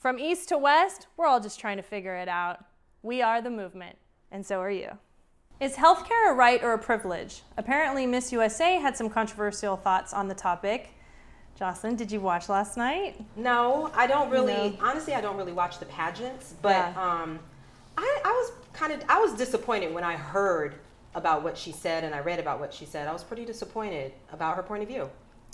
From east to west, we're all just trying to figure it out. We are the movement, and so are you. Is healthcare a right or a privilege? Apparently, Miss USA had some controversial thoughts on the topic. Jocelyn, did you watch last night? No, I don't really. Honestly, I don't really watch the pageants, but I was disappointed when I heard about what she said and I read about what she said. I was pretty disappointed about her point of view.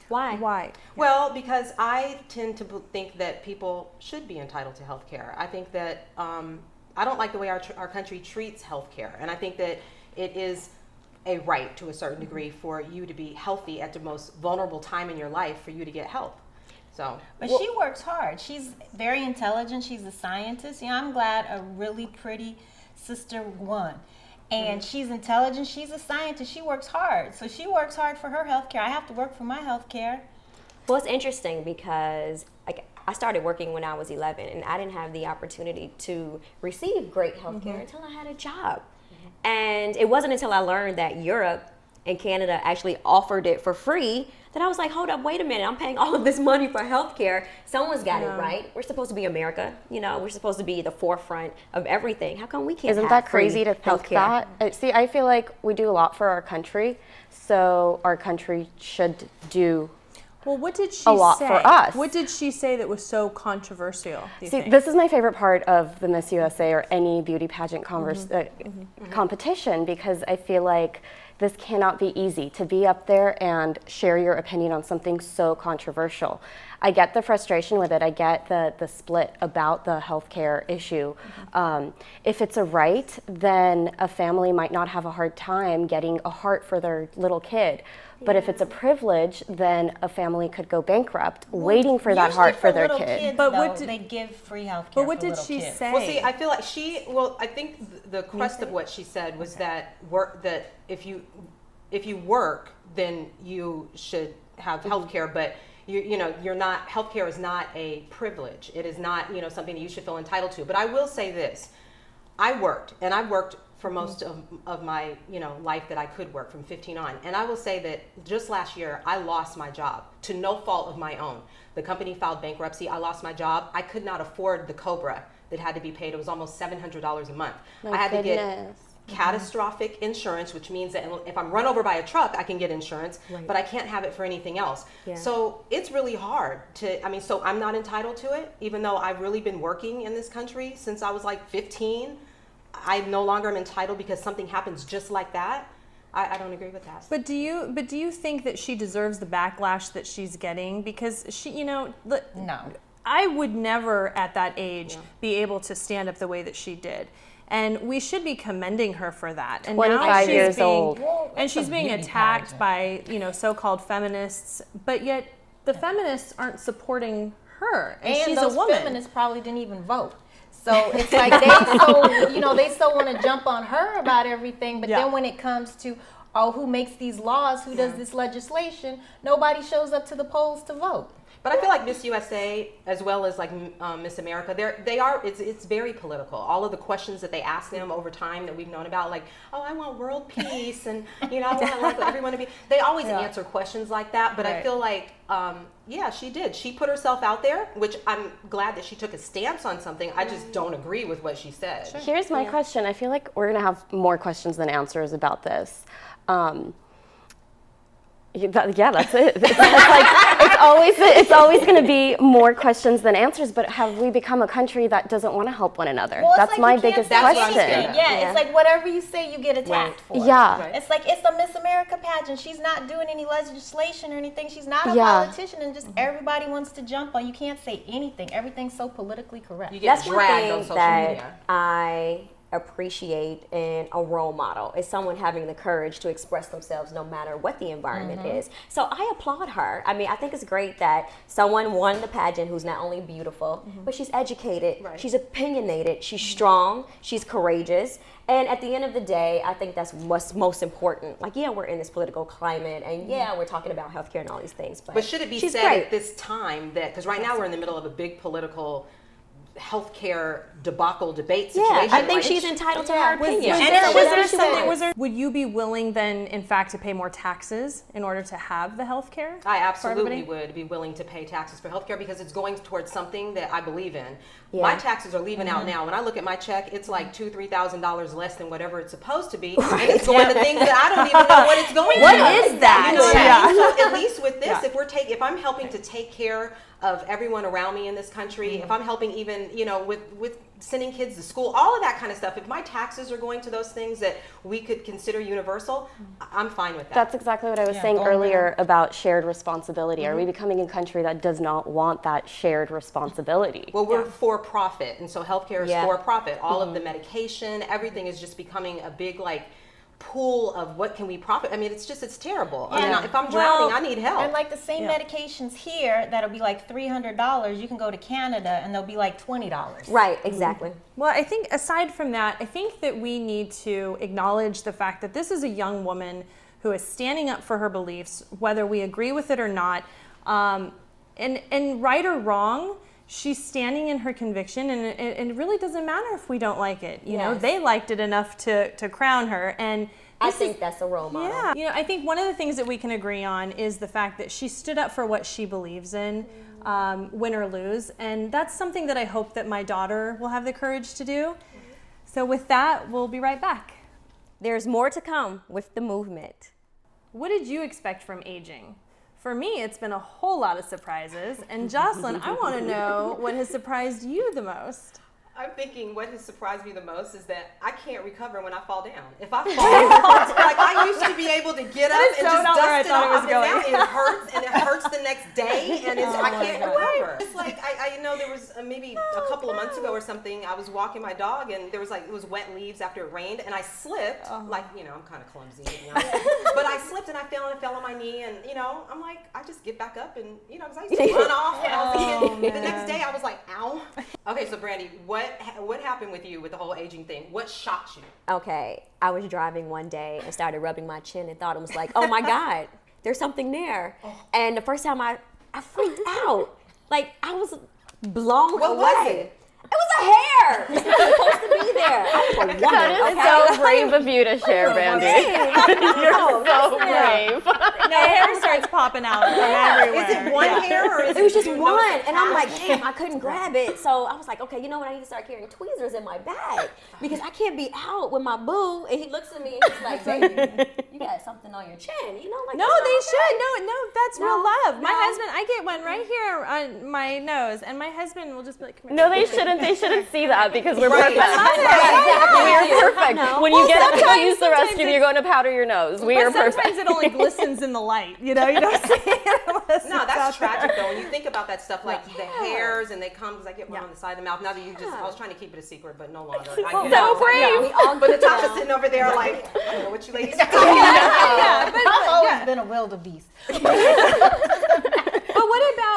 Why? Well, because I tend to think that people should be entitled to health care. I think that I don't like the way our country treats health care, and I think that it is a right to a certain degree for you to be healthy at the most vulnerable time in your life for you to get help. But she works hard. She's very intelligent. She's a scientist. I'm glad a really pretty sister won. And she's intelligent. She's a scientist. She works hard. So she works hard for her health care. I have to work for my health care. Well, it's interesting because I started working when I was 11, and I didn't have the opportunity to receive great health care until I had a job. And it wasn't until I learned that Europe and Canada actually offered it for free that I was like, hold up, wait a minute, I'm paying all of this money for healthcare. Someone's got it right. We're supposed to be America, we're supposed to be the forefront of everything. How come we can't Isn't have that crazy to think healthcare? that? See, I feel like we do a lot for our country, so our country should do what did she a lot say? for us. What did she say that was so controversial? This is my favorite part of the Miss USA or any beauty pageant competition, because I feel like this cannot be easy to be up there and share your opinion on something so controversial. I get the frustration with it. I get the split about the healthcare issue. If it's a right, then a family might not have a hard time getting a heart for their little kid. But if it's a privilege, then a family could go bankrupt waiting for that heart for their kid. Kids, but they give free health care. But what did she say? Well, see, I feel like I think the crust of what she said was that if you work, then you should have health care, but you're not, healthcare is not a privilege. It is not, something that you should feel entitled to. But I will say this. I worked for most of my, life that I could work from 15 on. And I will say that just last year, I lost my job to no fault of my own. The company filed bankruptcy. I lost my job. I could not afford the COBRA that had to be paid. It was almost $700 a month. I had to get catastrophic insurance, which means that if I'm run over by a truck, I can get insurance, but I can't have it for anything else. Yeah. So it's really hard so I'm not entitled to it, even though I've really been working in this country since I was like 15. I no longer am entitled because something happens just like that. I don't agree with that. But do you think that she deserves the backlash that she's getting? Because she, no. I would never at that age be able to stand up the way that she did. And we should be commending her for that. And 25 years old. And she's being attacked by, so-called feminists, but yet the feminists aren't supporting her. And she's those a woman. Feminists probably didn't even vote. So it's like they so want to jump on her about everything, but then when it comes to who makes these laws, who does this legislation, nobody shows up to the polls to vote. But I feel like Miss USA, as well as like Miss America, it's very political. All of the questions that they ask them over time that we've known about, like, I want world peace, and I want everyone to be. They always answer questions like that. But I feel like, she did. She put herself out there, which I'm glad that she took a stance on something. I just don't agree with what she said. Sure. Here's my question. I feel like we're gonna have more questions than answers about this. That's it. It's always going to be more questions than answers. But have we become a country that doesn't want to help one another? Well, that's my biggest question. It's like whatever you say, you get attacked for. Yeah. It's like it's a Miss America pageant. She's not doing any legislation or anything. She's not a politician, and just everybody wants to jump on. You can't say anything. Everything's so politically correct. You get dragged on social media. That I appreciate in a role model is someone having the courage to express themselves no matter what the environment is. So I applaud her. I mean, I think it's great that someone won the pageant who's not only beautiful, but she's educated, she's opinionated, she's strong, she's courageous. And at the end of the day, I think that's what's most important. Like, we're in this political climate, and we're talking about healthcare and all these things. But should it be said at this time that, because right now we're in the middle of a big political healthcare debacle debate situation. Yeah, I think like, she's entitled to her opinion. Would you be willing then, in fact, to pay more taxes in order to have the health care? I absolutely would be willing to pay taxes for healthcare because it's going towards something that I believe in. Yeah. My taxes are leaving out now. When I look at my check, it's like $2,000-$3,000 less than whatever it's supposed to be, and it's going to things that I don't even know what it's going to. What is that? You know what I mean? So at least with this, if I'm helping to take care of everyone around me in this country, if I'm helping even, with sending kids to school, all of that kind of stuff, if my taxes are going to those things that we could consider universal, I'm fine with that. That's exactly what I was saying earlier about shared responsibility. Are we becoming a country that does not want that shared responsibility? Well, we're for profit, and so healthcare is for profit. All of the medication, everything is just becoming a big pool of what can we profit. I mean, it's terrible. I mean, if I'm drowning, I need help. And like the same medications here that'll be like $300, you can go to Canada and they'll be like $20. Right, exactly. Well, I think aside from that, I think that we need to acknowledge the fact that this is a young woman who is standing up for her beliefs, whether we agree with it or not. And right or wrong, she's standing in her conviction, and it really doesn't matter if we don't like it. You know, they liked it enough to crown her, and I think that's a role model. Yeah. You know, I think one of the things that we can agree on is the fact that she stood up for what she believes in, win or lose, and that's something that I hope that my daughter will have the courage to do. So with that, we'll be right back. There's more to come with the movement. What did you expect from aging? For me, it's been a whole lot of surprises. And Jocelyn, I want to know what has surprised you the most. I'm thinking what has surprised me the most is that I can't recover when I fall down. If I fall, like I used to be able to get up and so just not where I dust it thought it off, was going. and it hurts, and it hurts the next day, and I can't recover. It's like I know there was maybe a couple of months ago or something. I was walking my dog, and there was it was wet leaves after it rained, and I slipped. I'm kind of clumsy, to be honest. But I slipped and I fell on my knee, and I'm like, I just get back up, and because I used to run off when I was a kid. The next day I was like, ow. Okay, so Brandi, what happened with you with the whole aging thing? What shocked you? Okay, I was driving one day and started rubbing my chin and thought it was like, oh my God, there's something there. And the first time I freaked out. Like, I was blown away. What was it? It was a hair. It's not supposed to be there. I was a woman, That is so brave of you to share, Brandi. You're so brave. No, hair starts popping out from everywhere. Is it one hair or is It was just you one, notice and I'm like, damn, I couldn't grab it. So I was like, okay, you know what? I need to start carrying tweezers in my bag because I can't be out with my boo. And he looks at me and he's like, baby, you got something on your chin. Like, No, they should. No, that's real love. My no. husband, I get one right here on my nose, and my husband will just be like, come No, here. they shouldn't. They shouldn't see that because we're Right. perfect. We're perfect. No. When you get to sometimes- use the restroom, sometimes you're going to powder your nose. We are But perfect. sometimes it only glistens in the light, you don't see it unless No, it's that's out there. tragic though. When you think about that stuff, like the hairs and they come because I get one on the side of the mouth. Now that I was trying to keep it a secret, but no longer. I get So it. brave. We all But Natasha's sitting over there like, I don't know what you ladies are talking Yeah, I've always been a wildebeest. But what about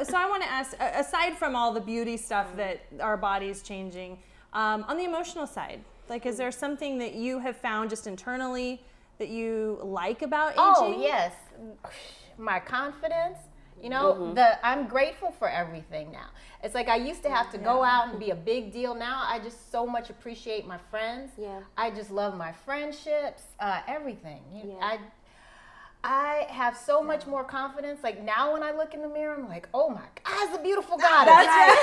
so I want to ask, aside from all the beauty stuff that our body's changing, on the emotional side, is there something that you have found just internally that you like about aging? Oh, yes. My confidence. I'm grateful for everything now. It's like I used to have to go out and be a big deal. Now I just so much appreciate my friends. Yeah. I just love my friendships, everything. I have so much more confidence. Like now when I look in the mirror, I'm like, oh my God, it's a beautiful goddess. That's right.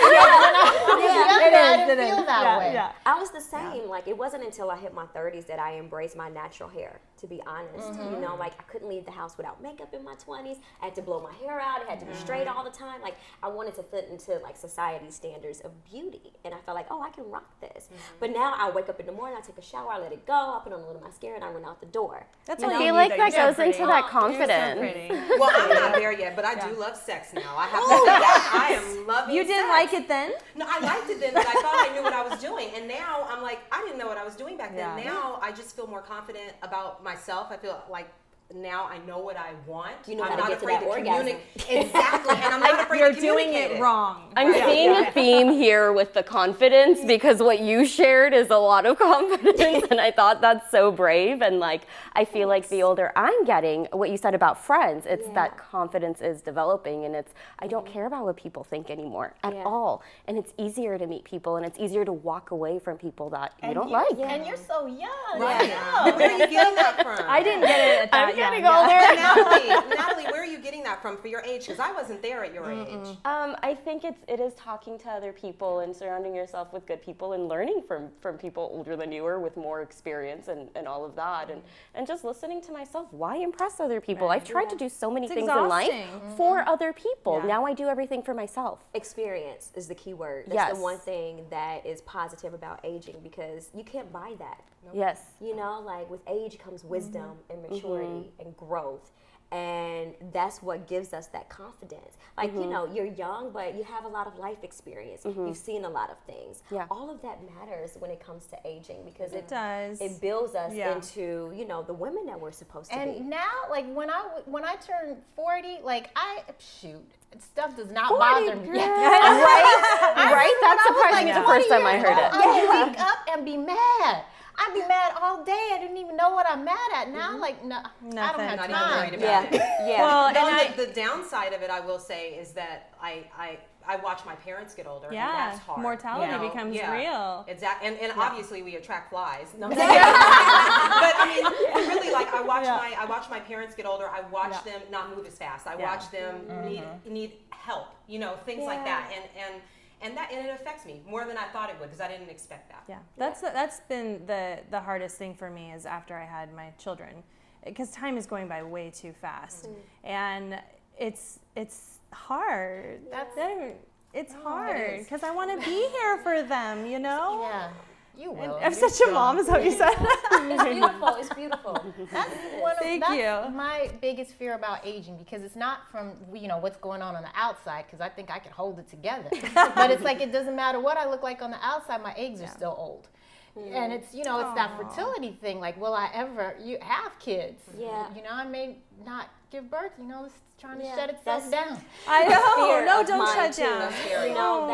I didn't feel that way. Yeah. I was the same. Like, it wasn't until I hit my 30s that I embraced my natural hair, to be honest. I couldn't leave the house without makeup in my 20s. I had to blow my hair out. It had to be straight all the time. Like, I wanted to fit into, society's standards of beauty. And I felt like, oh, I can rock this. But now I wake up in the morning, I take a shower, I let it go, I put on a little mascara, and I run out the door. That's I all you feel need, like though. that You're goes so into pretty. that You're confidence. so pretty. Well, I'm not there yet, but I do love sex now. I have to say that. I am loving You didn't sex. like it then? No, I liked it then, but I thought I knew what I was doing. And now I'm like, I didn't know what I was doing back then. Yeah. Now I just feel more confident about myself. I feel like now I know what I want. You know I'm how to not get to afraid that orgasm. Exactly, and I'm not afraid You're to doing communicate it wrong. I'm seeing a theme here with the confidence, because what you shared is a lot of confidence, and I thought that's so brave. And like, I feel like the older I'm getting, what you said about friends, it's that confidence is developing, and it's, I don't care about what people think anymore at all. And it's easier to meet people, and it's easier to walk away from people that you don't like. And you're so young. Right. I know. Where are you getting that from? I didn't get it at that I'm getting young. older. Natalie, where are you getting that from for your age? Because I wasn't there at your age. I think it is talking to other people and surrounding yourself with good people and learning from people older than you or with more experience and all of that, and just listening to myself. Why impress other people? I've tried to do so many things in life for other people. Now I do everything for myself. Experience is the key word. That's Yes. the one thing that is positive about aging, because you can't buy that. Yes. You know, like with age comes wisdom and maturity and growth. And that's what gives us that confidence. Like, you know, you're young, but you have a lot of life experience. You've seen a lot of things. Yeah. All of that matters when it comes to aging, because It does. it builds us Yeah. into, you know, the women that we're supposed to be. And now, like when I turned 40, like stuff does not bother me. Right? That surprised me the first time I heard it. I wake up and be mad. I'd be mad all day. I didn't even know what I'm mad at. Now, like, no, I don't Nothing. have Not even time. worried about it. Yeah. Well, No, and the downside of it, I will say, is that I watch my parents get older, and Yeah, that's hard. mortality becomes real. Exactly, and obviously we attract flies. No, I'm just kidding. But I mean, really, like I watch my parents get older. I watch them not move as fast. I watch them need help. You know, things like that, and it affects me more than I thought it would, because I didn't expect that. Yeah, that's been the hardest thing for me, is after I had my children, because time is going by way too fast, and it's hard. It's hard because I want to be here for them, you know. Yeah, you will. I'm such a mom, is what you said. It's beautiful. It's beautiful. Thank That's you. my biggest fear about aging, because it's not from what's going on the outside, because I think I can hold it together. But it's like, it doesn't matter what I look like on the outside, my eggs are still old. And it's it's that fertility thing. Like, will I ever have kids? Yeah. I may not give birth. It's trying to shut itself That's- down. I know. Fear No, of don't mine shut too. down. You know,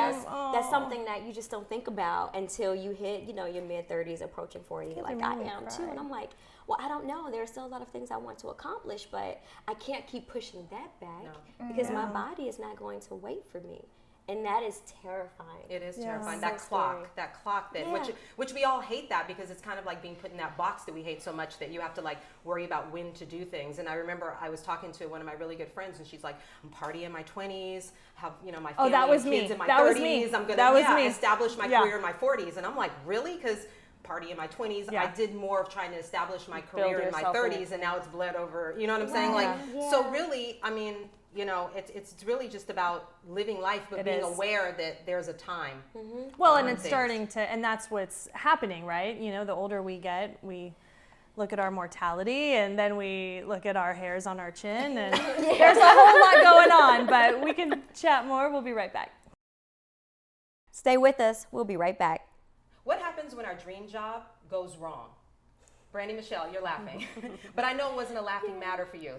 that's something that you just don't think about until you hit, your mid-30s, approaching 40. Like I am too, and I'm like, well, I don't know. There are still a lot of things I want to accomplish, but I can't keep pushing that back because my body is not going to wait for me. And that is terrifying. It is terrifying. So That clock that which we all hate, that because it's kind of like being put in that box that we hate so much, that you have to like worry about when to do things. And I remember I was talking to one of my really good friends, and she's like, I'm partying in my 20s, have my family that was and kids me. in my That 30s. was me. I'm gonna That was me. establish my career in my 40s. And I'm like, really? Because party in my 20s, I did more of trying to establish my career in my 30s, and now it's bled over. You know what I'm saying? Like, so really, I mean, it's really just about living life, but being aware that there's a time. Well, and it's starting to, and that's what's happening, right? The older we get, we look at our mortality, and then we look at our hairs on our chin, and there's a whole lot going on, but we can chat more. We'll be right back. Stay with us. We'll be right back. What happens when our dream job goes wrong? Brandi, Michelle, you're laughing. But I know it wasn't a laughing matter for you.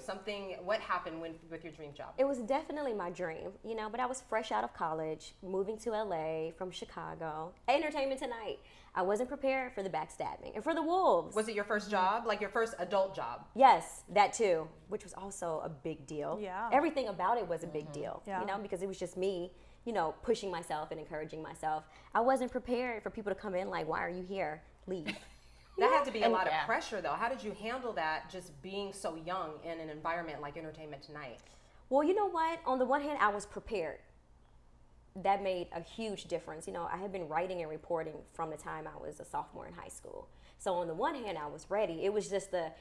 What happened with your dream job? It was definitely my dream, but I was fresh out of college, moving to LA from Chicago. Entertainment Tonight. I wasn't prepared for the backstabbing and for the wolves. Was it your first job, like your first adult job? Yes, that too, which was also a big deal. Yeah. Everything about it was a big deal, Yeah. because it was just me, pushing myself and encouraging myself. I wasn't prepared for people to come in like, why are you here? Leave. That had to be a lot of pressure, though. How did you handle that, just being so young in an environment like Entertainment Tonight? Well, you know what? On the one hand, I was prepared. That made a huge difference. I had been writing and reporting from the time I was a sophomore in high school. So on the one hand, I was ready. It was just the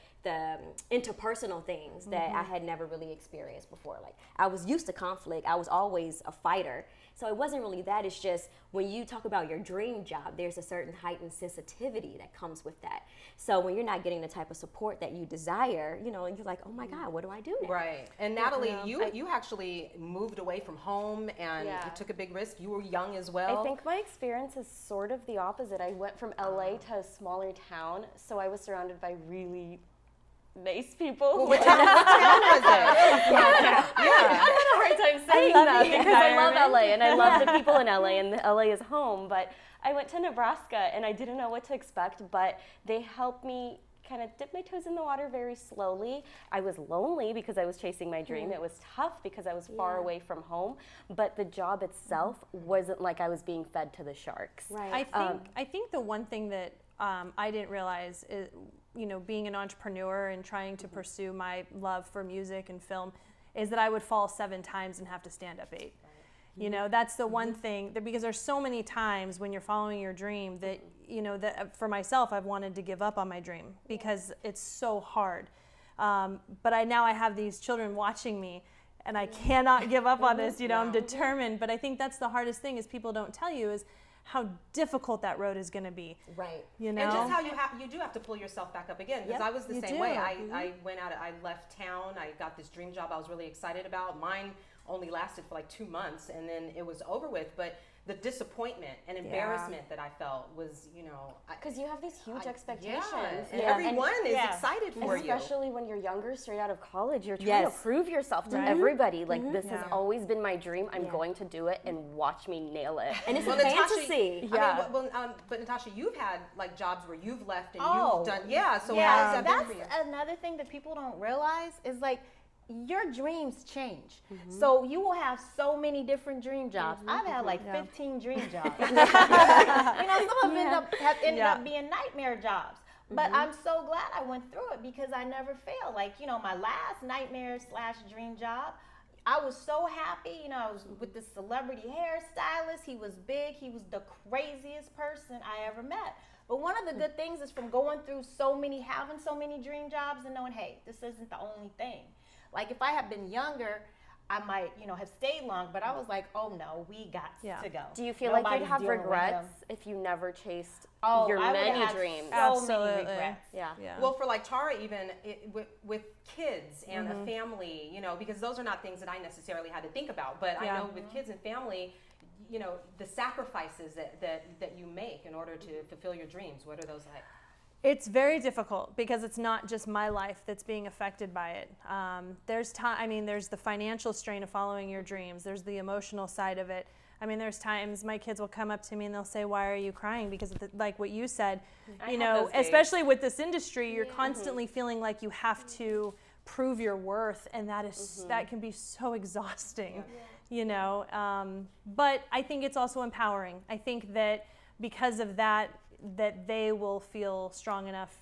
interpersonal things that I had never really experienced before. Like, I was used to conflict. I was always a fighter. So it wasn't really that. It's just when you talk about your dream job, there's a certain heightened sensitivity that comes with that. So when you're not getting the type of support that you desire, and you're like, oh my God, what do I do now? Right. And Natalie, you actually moved away from home and you took a big risk. You were young as well. I think my experience is sort of the opposite. I went from LA to a smaller town, so I was surrounded by really nice people. What town was it? I had a hard time saying that because I love LA and I love the people in LA and LA is home. But I went to Nebraska and I didn't know what to expect, but they helped me kind of dip my toes in the water very slowly. I was lonely because I was chasing my dream. It was tough because I was far away from home, but the job itself wasn't like I was being fed to the sharks. Right. I think the one thing that I didn't realize is, being an entrepreneur and trying to pursue my love for music and film, is that I would fall 7 times and have to stand up 8. That's the one thing that, because there's so many times when you're following your dream that, that for myself, I've wanted to give up on my dream because it's so hard. But now I have these children watching me and I cannot give up on this, I'm determined. But I think that's the hardest thing is people don't tell you is how difficult that road is going to be. Right. And just how you do have to pull yourself back up again. Because I was the same way. I went out, I left town, I got this dream job I was really excited about. Mine only lasted for like 2 months and then it was over with. But the disappointment and embarrassment that I felt was, Because you have these huge expectations. And everyone is excited for you. Especially when you're younger, straight out of college, you're trying to prove yourself to everybody. Like, this has always been my dream. I'm going to do it and watch me nail it. And it's a fantasy. But Natasha, you've had like jobs where you've left and you've done, so how has that been for you? That's another thing that people don't realize is like, your dreams change. So you will have so many different dream jobs. I've had like 15 dream jobs. Some of them ended up being nightmare jobs. But I'm so glad I went through it because I never failed. Like, my last nightmare / dream job, I was so happy. I was with this celebrity hairstylist. He was big. He was the craziest person I ever met. But one of the good things is from going through having so many dream jobs and knowing, hey, this isn't the only thing. Like if I had been younger, I might, have stayed long, but I was like, oh no, we got to go. Do you feel like you'd have regrets if you never chased your many dreams? So many regrets. Yeah. Well, for like Tara, even with kids and a family, because those are not things that I necessarily had to think about. But I know with kids and family, the sacrifices that you make in order to fulfill your dreams. What are those like? It's very difficult because it's not just my life that's being affected by it. There's the financial strain of following your dreams. There's the emotional side of it. There's times my kids will come up to me and they'll say, "Why are you crying?" Because like what you said, especially with this industry, you're constantly feeling like you have to prove your worth, and that is that can be so exhausting. But I think it's also empowering. I think that because of that they will feel strong enough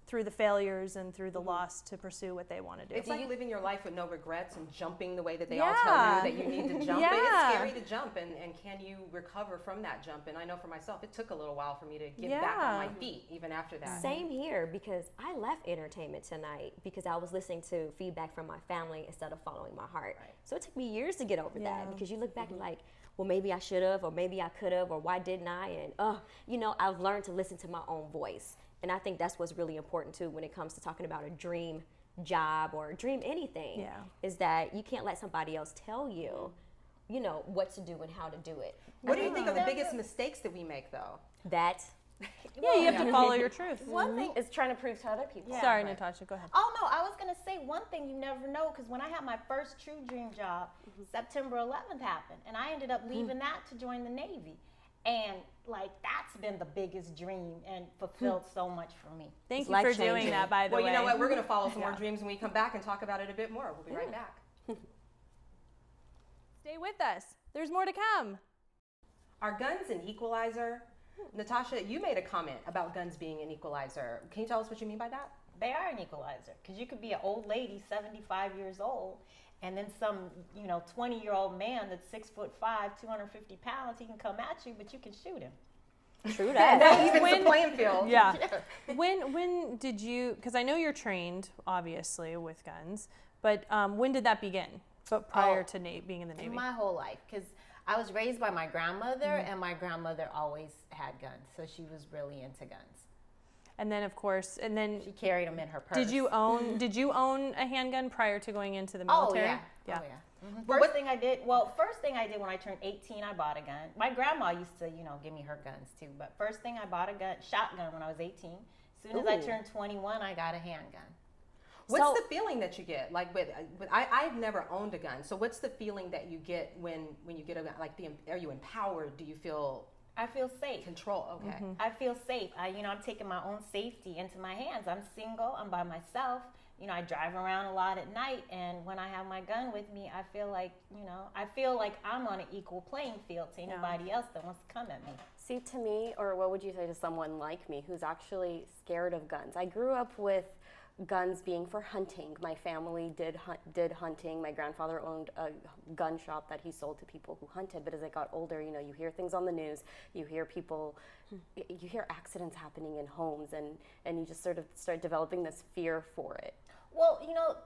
through the failures and through the loss to pursue what they want to do. It's like living your life with no regrets and jumping the way that they all tell you that you need to jump. It's scary to jump, and can you recover from that jump? And I know for myself, it took a little while for me to get back on my feet even after that. Same here, because I left entertainment tonight because I was listening to feedback from my family instead of following my heart. Right. So it took me years to get over that, because you look back and like, well, maybe I should have, or maybe I could have, or why didn't I? And, I've learned to listen to my own voice. And I think that's what's really important, too, when it comes to talking about a dream job or a dream anything, is that you can't let somebody else tell you, what to do and how to do it. What do you think are the biggest mistakes that we make, though? You have to follow your truth. One thing is trying to prove to other people. Sorry, Natasha, go ahead. Oh, no, I was going to say one thing you never know, because when I had my first true dream job, September 11th happened, and I ended up leaving that to join the Navy. And, that's been the biggest dream and fulfilled so much for me. Thank you for doing that, by the way. Well, you know what? We're going to follow some more dreams when we come back and talk about it a bit more. We'll be right back. Stay with us. There's more to come. Are guns an equalizer? Natasha, you made a comment about guns being an equalizer. Can you tell us what you mean by that? They are an equalizer, because you could be an old lady, 75 years old, and then some, 20-year-old man that's 6'5", 250 pounds, he can come at you, but you can shoot him. True that. That evens the playing field. Yeah. When did you, because I know you're trained, obviously, with guns, but when did that begin? But prior to being in the Navy? My whole life, because I was raised by my grandmother, and my grandmother always had guns, so she was really into guns. And then, of course, she carried them in her purse. Did you own a handgun prior to going into the military? Oh yeah. Mm-hmm. First thing I did when I turned 18, I bought a gun. My grandma used to, give me her guns too. But first thing I bought a shotgun when I was 18. As soon as I turned 21, I got a handgun. What's the feeling that you get? Like, I've never owned a gun. So what's the feeling that you get when you get a gun? Like, are you empowered? Do you feel? I feel safe. Control. Okay. Mm-hmm. I feel safe. I'm taking my own safety into my hands. I'm single. I'm by myself. I drive around a lot at night, and when I have my gun with me, I feel like, I'm on an equal playing field to anybody else that wants to come at me. See, to me, or what would you say to someone like me who's actually scared of guns? I grew up with guns being for hunting. My family did hunting. My grandfather owned a gun shop that he sold to people who hunted. But as I got older, you hear things on the news. You hear accidents happening in homes, and you just sort of start developing this fear for it. Well,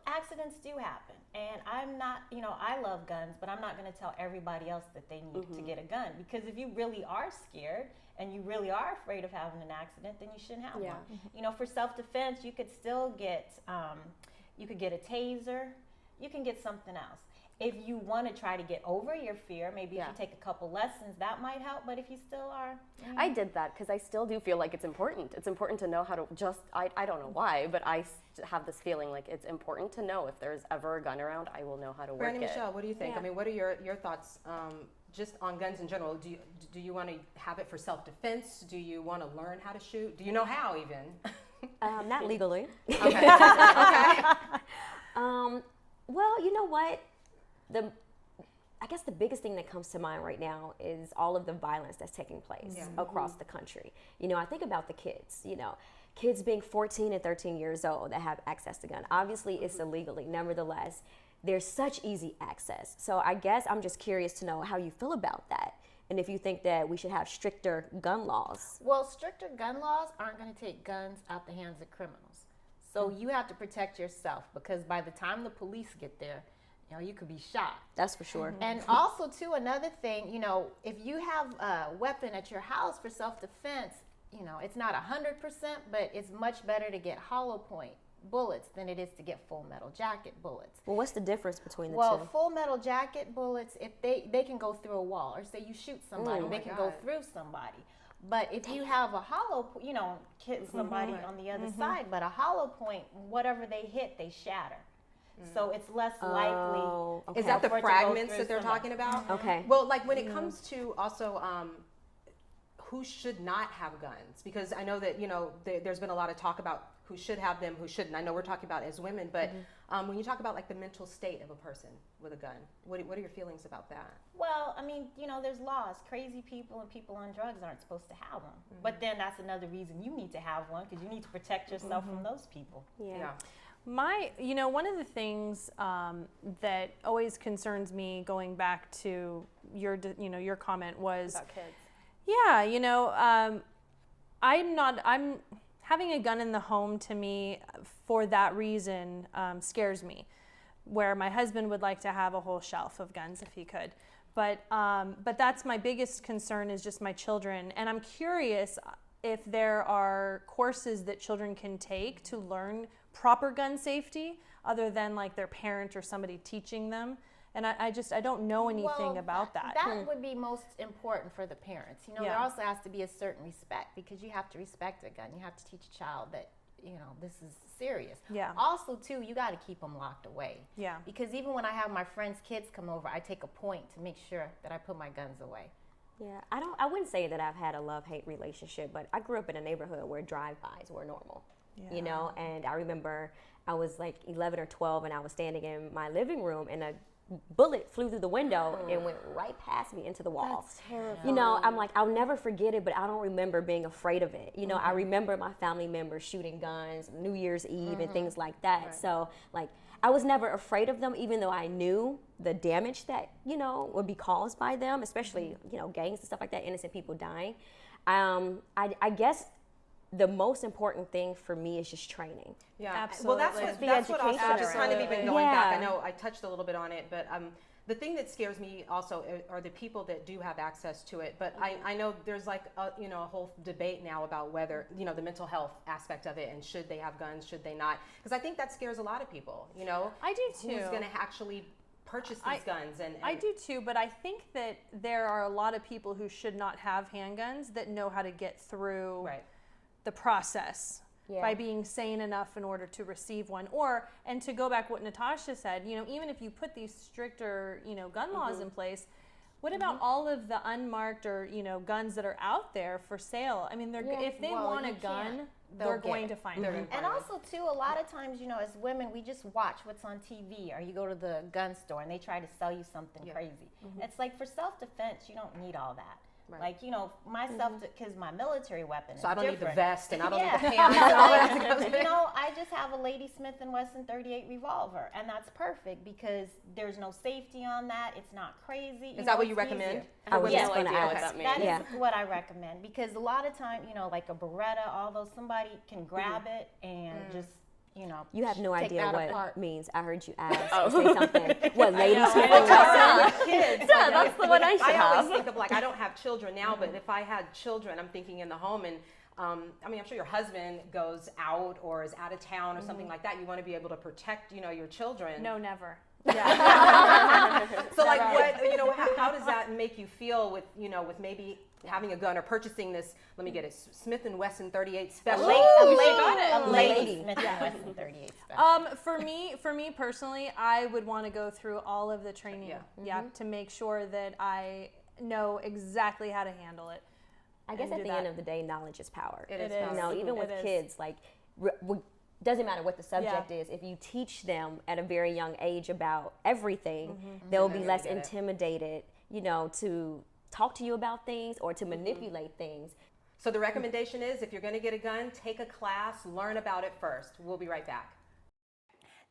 accidents do happen, and I'm not, I love guns, but I'm not going to tell everybody else that they need to get a gun, because if you really are scared and you really are afraid of having an accident, then you shouldn't have one. For self-defense, you could still get, you could get a taser, you can get something else. If you want to try to get over your fear, maybe if you take a couple lessons, that might help. But if you still are... I did that because I still do feel like it's important. It's important to know how to I don't know why, but I have this feeling like it's important to know if there's ever a gun around, I will know how to work Brandi, it. Michelle, what do you think? Yeah. I mean, what are your thoughts just on guns in general? Do you want to have it for self-defense? Do you want to learn how to shoot? Do you know how even? Not legally. Okay. Okay. Well, you know what? I guess the biggest thing that comes to mind right now is all of the violence that's taking place across the country. I think about the kids, kids being 14 and 13 years old that have access to gun. Obviously, it's illegally. Nevertheless, there's such easy access. So I guess I'm just curious to know how you feel about that, and if you think that we should have stricter gun laws. Well, stricter gun laws aren't going to take guns out the hands of criminals. So you have to protect yourself, because by the time the police get there, you could be shot. That's for sure. And also, too, another thing, if you have a weapon at your house for self-defense, it's not 100%, but it's much better to get hollow point bullets than it is to get full metal jacket bullets. Well, what's the difference between the two? Well, full metal jacket bullets, if they can go through a wall, or say you shoot somebody, they can go through somebody. But if you have a hollow, hit somebody on the other side, but a hollow point, whatever they hit, they shatter. So it's less likely. Okay. Is that the fragments that they're talking about? Okay. Well, like when it comes to also who should not have guns, because I know that there's been a lot of talk about who should have them, who shouldn't. I know we're talking about as women, but when you talk about like the mental state of a person with a gun, what are your feelings about that? Well, I mean, there's laws. Crazy people and people on drugs aren't supposed to have one. But then that's another reason you need to have one, because you need to protect yourself from those people. Yeah. One of the things that always concerns me, going back to your comment, was About kids. Yeah, I'm having a gun in the home, to me, for that reason, scares me. Where my husband would like to have a whole shelf of guns if he could, but that's my biggest concern, is just my children, and I'm curious if there are courses that children can take to learn proper gun safety, other than like their parent or somebody teaching them. And I don't know anything about that. That would be most important for the parents. There also has to be a certain respect, because you have to respect a gun. You have to teach a child that, this is serious. Yeah. Also, too, you got to keep them locked away. Yeah. Because even when I have my friends' kids come over, I take a point to make sure that I put my guns away. Yeah, I wouldn't say that I've had a love-hate relationship, but I grew up in a neighborhood where drive-bys were normal. Yeah. And I remember I was like 11 or 12, and I was standing in my living room, and a bullet flew through the window and went right past me into the wall. That's terrible. I'm like, I'll never forget it, but I don't remember being afraid of it. I remember my family members shooting guns, New Year's Eve and things like that. Right. So like, I was never afraid of them, even though I knew the damage that, would be caused by them, especially, gangs and stuff like that, innocent people dying. I guess the most important thing for me is just training. Yeah, absolutely. Well, that's what I've just kind of even going back. I know I touched a little bit on it, but the thing that scares me also are the people that do have access to it. But I know there's like a whole debate now about whether the mental health aspect of it, and should they have guns, should they not? Because I think that scares a lot of people. I do too. Who's going to actually purchase these guns? And I do too, but I think that there are a lot of people who should not have handguns that know how to get through the process. by being sane enough in order to receive one. And to go back what Natasha said, even if you put these stricter, gun laws in place, what about all of the unmarked or, guns that are out there for sale? I mean, if they want a gun, they're going to find it. And also, too, a lot of times, as women, we just watch what's on TV, or you go to the gun store and they try to sell you something crazy. It's like, for self-defense, you don't need all that. Right. Like, myself, because my military weapon is I don't different. need the vest and I don't need the pants and all that. I just have a Lady Smith & Wesson 38 revolver, and that's perfect because there's no safety on that. It's not crazy. Is that what you recommend? I was just going to idea what ask. that That is what I recommend, because a lot of time, like a Beretta, all those, somebody can grab it and just, You have no take idea that what apart. means. I heard you ask say something. What, Lady Smith & Wesson? Kids. Yeah, that's the one I should I always have. think of, like, I don't have children now, but if I had children, I'm thinking in the home, and I'm sure your husband goes out or is out of town or something like that. You want to be able to protect, your children. No, never. So, like, what, how does that make you feel with, with maybe having a gun or purchasing this, let me get it, Smith & Wesson 38 special? A lady Smith & Wesson 38 special. For me personally, I would want to go through all of the training, to make sure that I know exactly how to handle it. I guess at the end of the day, knowledge is power. It is. Even with kids, like, doesn't matter what the subject is. If you teach them at a very young age about everything, they'll be less intimidated, to talk to you about things or to manipulate things. So the recommendation is, if you're going to get a gun, take a class, learn about it first. We'll be right back.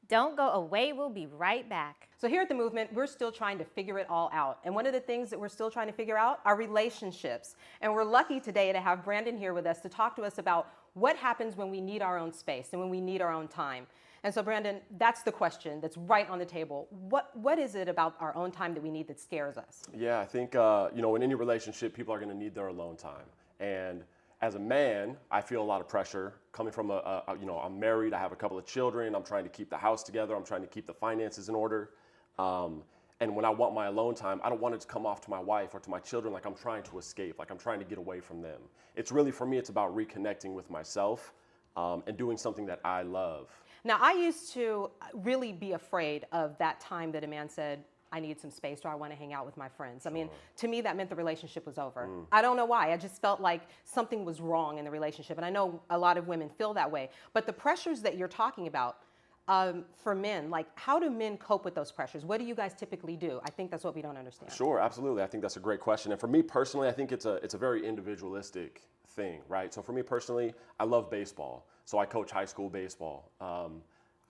Don't go away. We'll be right back. So here at The Movement, we're still trying to figure it all out. And one of the things that we're still trying to figure out are relationships. And we're lucky today to have Brandon here with us to talk to us about what happens when we need our own space and when we need our own time. And so, Brandon, that's the question that's right on the table. What is it about our own time that we need that scares us? Yeah, I think, in any relationship, people are going to need their alone time. And as a man, I feel a lot of pressure coming from I'm married, I have a couple of children, I'm trying to keep the house together, I'm trying to keep the finances in order. And when I want my alone time, I don't want it to come off to my wife or to my children like I'm trying to escape, like I'm trying to get away from them. It's really, for me, it's about reconnecting with myself and doing something that I love. Now, I used to really be afraid of that time that a man said, I need some space, or I want to hang out with my friends. I mean, to me, that meant the relationship was over. I don't know why. I just felt like something was wrong in the relationship. And I know a lot of women feel that way. But the pressures that you're talking about, for men, like, how do men cope with those pressures? What do you guys typically do? I think that's what we don't understand. Sure, absolutely. I think that's a great question. And for me personally, I think it's a very individualistic thing, right? So for me personally, I love baseball. So I coach high school baseball.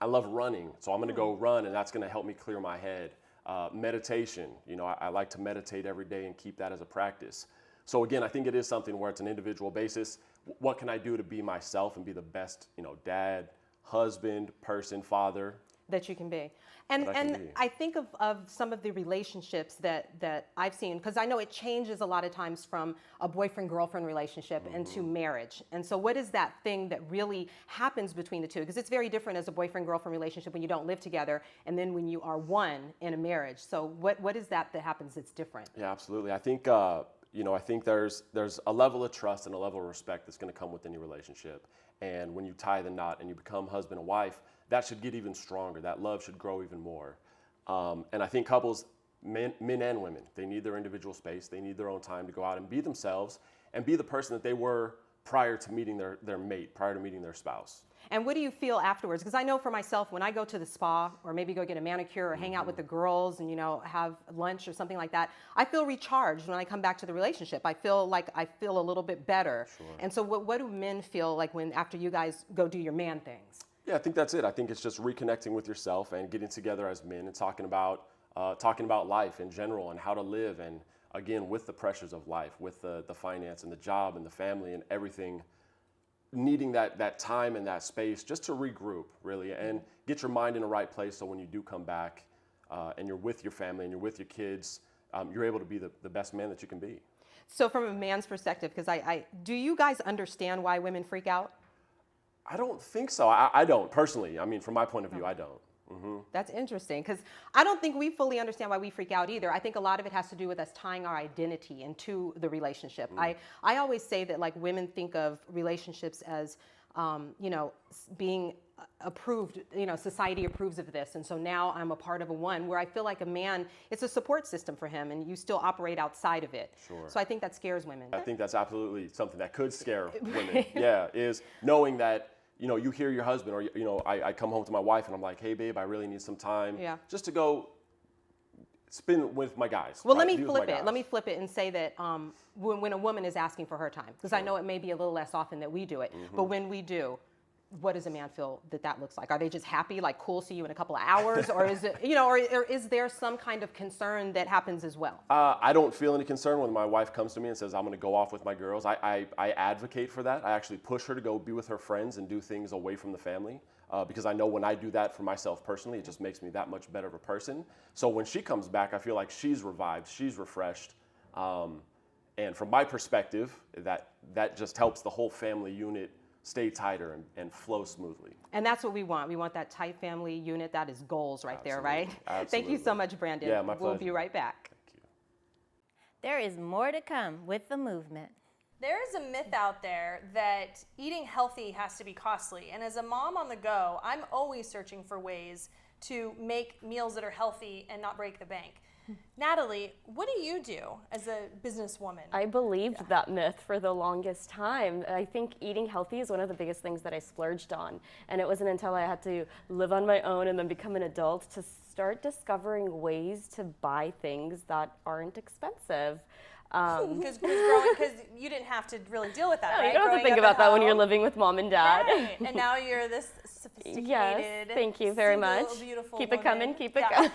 I love running. So I'm going to go run, and that's going to help me clear my head. Meditation, I like to meditate every day and keep that as a practice. So again, I think it is something where it's an individual basis. What can I do to be myself and be the best, dad, husband, person, father that you can be? And I think of some of the relationships that I've seen, because I know it changes a lot of times from a boyfriend-girlfriend relationship into marriage. And so what is that thing that really happens between the two? Because it's very different as a boyfriend-girlfriend relationship when you don't live together, and then when you are one in a marriage. So what is that happens that's different? Yeah, absolutely. I think I think there's a level of trust and a level of respect that's going to come with any relationship. And when you tie the knot and you become husband and wife, that should get even stronger. That love should grow even more. And I think couples, men and women, they need their individual space. They need their own time to go out and be themselves and be the person that they were prior to meeting their mate, prior to meeting their spouse. And what do you feel afterwards? Because I know for myself, when I go to the spa or maybe go get a manicure or hang out with the girls and, have lunch or something like that, I feel recharged when I come back to the relationship. I feel like I feel a little bit better. Sure. And so what do men feel like after you guys go do your man things? Yeah, I think that's it. I think it's just reconnecting with yourself and getting together as men and talking about life in general and how to live. And again, with the pressures of life, with the finance and the job and the family and everything, needing that time and that space just to regroup, really, and get your mind in the right place so when you do come back and you're with your family and you're with your kids, you're able to be the best man that you can be. So from a man's perspective, because do you guys understand why women freak out? I don't think so. I don't, personally. I mean, from my point of view, I don't. Mm-hmm. That's interesting, because I don't think we fully understand why we freak out either. I think a lot of it has to do with us tying our identity into the relationship. I always say that, like, women think of relationships as being approved, society approves of this. And so now I'm a part of a one where I feel like a man, it's a support system for him and you still operate outside of it. Sure. So I think that scares women. I think that's absolutely something that could scare women. Yeah, is knowing that, you hear your husband or, I come home to my wife and I'm like, hey, babe, I really need some time just to go spend with my guys. Well, right? let me flip it. Let me flip it and say that when a woman is asking for her time, because I know it may be a little less often that we do it, but when we do, what does a man feel that looks like? Are they just happy, like, cool, see you in a couple of hours? Or is it, or is there some kind of concern that happens as well? I don't feel any concern when my wife comes to me and says, I'm going to go off with my girls. I advocate for that. I actually push her to go be with her friends and do things away from the family. Because I know when I do that for myself personally, it just makes me that much better of a person. So when she comes back, I feel like she's revived, she's refreshed. And from my perspective, that just helps the whole family unit stay tighter and flow smoothly. And that's what we want. We want that tight family unit. That is goals right there, right? Absolutely. Thank you so much, Brandon. Yeah, my pleasure. We'll be right back. Thank you. There is more to come with the movement. There is a myth out there that eating healthy has to be costly. And as a mom on the go, I'm always searching for ways to make meals that are healthy and not break the bank. Nataly, what do you do as a businesswoman? I believed that myth for the longest time. I think eating healthy is one of the biggest things that I splurged on. And it wasn't until I had to live on my own and then become an adult to start discovering ways to buy things that aren't expensive. Because you didn't have to really deal with that, No, right? you don't have Growing to think up about at that when you're home. living with mom and dad. Right. And now you're this sophisticated, Yes, thank you very single, much. beautiful Keep it woman. coming, keep it Yeah. coming.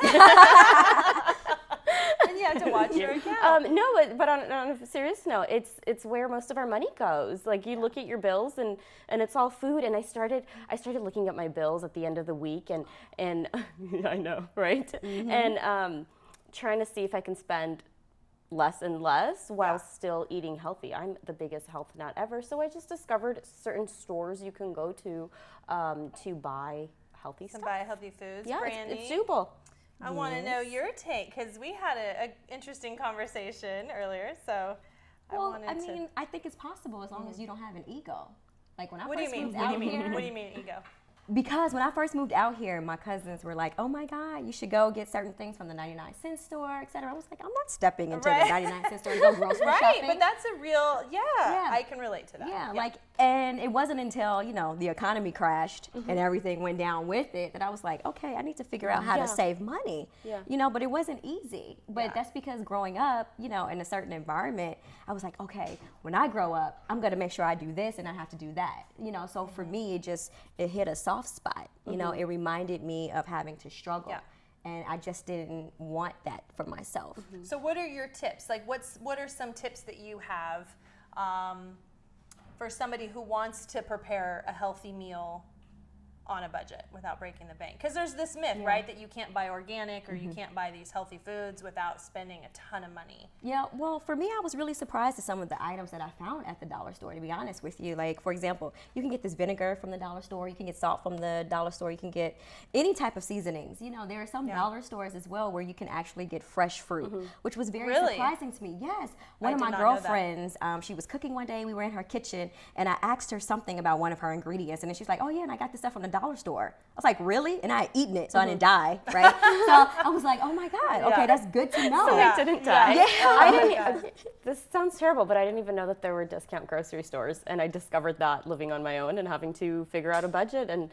And you have to watch your account. No, but on a serious note, it's where most of our money goes. Like you look at your bills and it's all food. And I started looking at my bills at the end of the week and I know, right? Mm-hmm. And trying to see if I can spend less and less while still eating healthy. I'm the biggest health nut ever, so I just discovered certain stores you can go to buy healthy stuff. Buy healthy foods. Yeah, Brandi, it's doable. I want to know your take because we had an interesting conversation earlier. So Well, I think it's possible as long as you don't have an ego. Like when I what do you first mean? moved What do out you mean? here, What do you mean ego? because when I first moved out here, my cousins were like, "Oh my God, you should go get certain things from the 99-cent store, etc." I was like, "I'm not stepping into Right. the 99-cent store and go grocery Right, shopping." but that's a real I can relate to that. Yeah, and it wasn't until, the economy crashed and everything went down with it that I was like, okay, I need to figure out how to save money. Yeah. But it wasn't easy. But that's because growing up, in a certain environment, I was like, okay, when I grow up, I'm going to make sure I do this and I have to do that. So for me, it hit a soft spot. It reminded me of having to struggle. Yeah. And I just didn't want that for myself. So what are your tips? Like what are some tips that you have for somebody who wants to prepare a healthy meal on a budget without breaking the bank? Because there's this myth, right, that you can't buy organic or you can't buy these healthy foods without spending a ton of money. Yeah, well, for me, I was really surprised at some of the items that I found at the dollar store, to be honest with you. Like, for example, you can get this vinegar from the dollar store, you can get salt from the dollar store, you can get any type of seasonings. There are some dollar stores as well where you can actually get fresh fruit, which was very Really? surprising to me. Yes, one I of did my not know that. girlfriends, she was cooking one day, we were in her kitchen, and I asked her something about one of her ingredients, and then she's like, "Oh yeah, and I got this stuff from the dollar store." I was like, "Really?" And I had eaten it, so I didn't die, right? So I was like, "Oh my God, okay, that's good to know." So I didn't die. Yeah. I didn't. This sounds terrible, but I didn't even know that there were discount grocery stores, and I discovered that living on my own and having to figure out a budget. And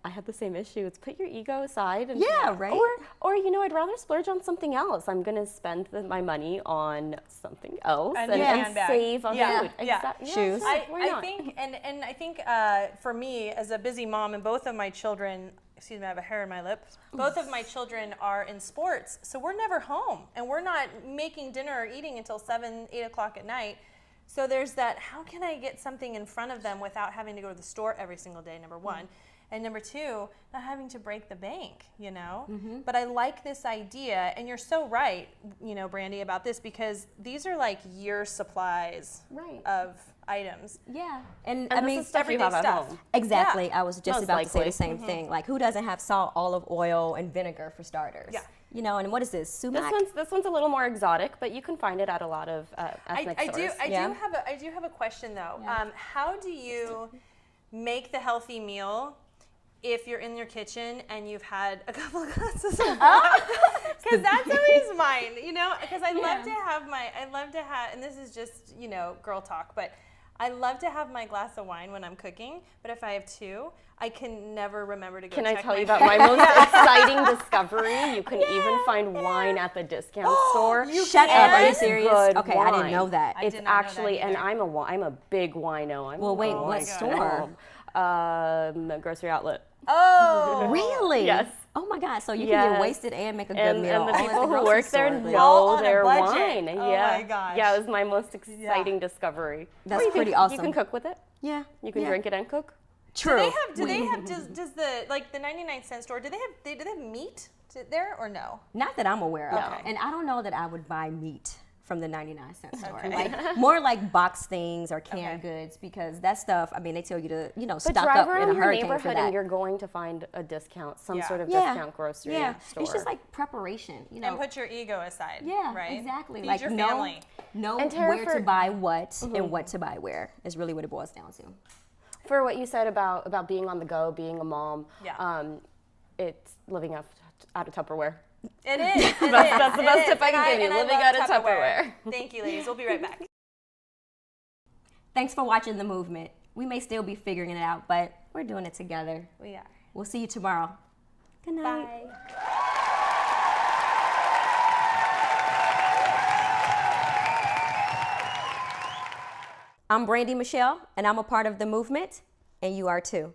I had the same issue. It's put your ego aside. And, right. Or I'd rather splurge on something else. I'm gonna spend my money on something else and save on food. Shoes. Why not? I think for me as a busy mom and both of my children, excuse me, I have a hair in my lip. Both of my children are in sports, so we're never home and we're not making dinner or eating until 7, 8 o'clock at night. So there's that, how can I get something in front of them without having to go to the store every single day, number one. And number two, not having to break the bank, But I like this idea, and you're so right, Brandi, about this, because these are like year supplies of items. Yeah, and I mean, stuff you have at home. Exactly. Yeah. I was just Most about to say likely. the same thing. Like, who doesn't have salt, olive oil, and vinegar for starters? Yeah. And what is this? Sumac? This one's a little more exotic, but you can find it at a lot of ethnic stores. I do have a question though. How do you make the healthy meal if you're in your kitchen and you've had a couple of glasses of wine. Because that's always mine, you know, because I love to have, and this is just, you know, girl talk, but I love to have my glass of wine when I'm cooking, but if I have two, I can never remember to go check Can I tell you my about my most exciting discovery? You can even find wine at the discount store. Shut up! Are you It's serious? good Okay, I didn't wine. know that. I It's did not know that actually, and either. I'm a big wino. Well, wait, oh what my store? God. Grocery outlet. Oh, Really? Yes. Oh my God! So you can Yes. get wasted and make a good And, meal. and the all at people who grocery work there store. All know on a their budget. wine. Oh yeah. my gosh. Yeah, it was my most exciting discovery. That's Or you pretty can, awesome. You can cook with it. Yeah. You can yeah. drink it and cook. True. Do they have does the like the 99-cent store, do they have meat there or no? Not that I'm aware of. Okay. And I don't know that I would buy meat from the 99-cent store. Like more like box things or canned goods, because that stuff, I mean, they tell you to, you know, But stock drive up in around a your hurricane for neighborhood that. and you're going to find a discount, some Yeah. sort of Yeah. discount grocery Yeah. store. It's just like preparation, you know. And put your ego aside. Yeah, right? exactly. Feed Like your know family. And Tara, where to buy what and what to buy where is really what it boils down to. For what you said about being on the go, being a mom, Yeah. it's living out of Tupperware. It is. That's the best tip I can give you, living out of Tupperware. Thank you, ladies. We'll be right back. Thanks for watching The Movement. We may still be figuring it out, but we're doing it together. We are. We'll see you tomorrow. Good night. Bye. I'm Brandi Michelle, and I'm a part of The Movement, and you are too.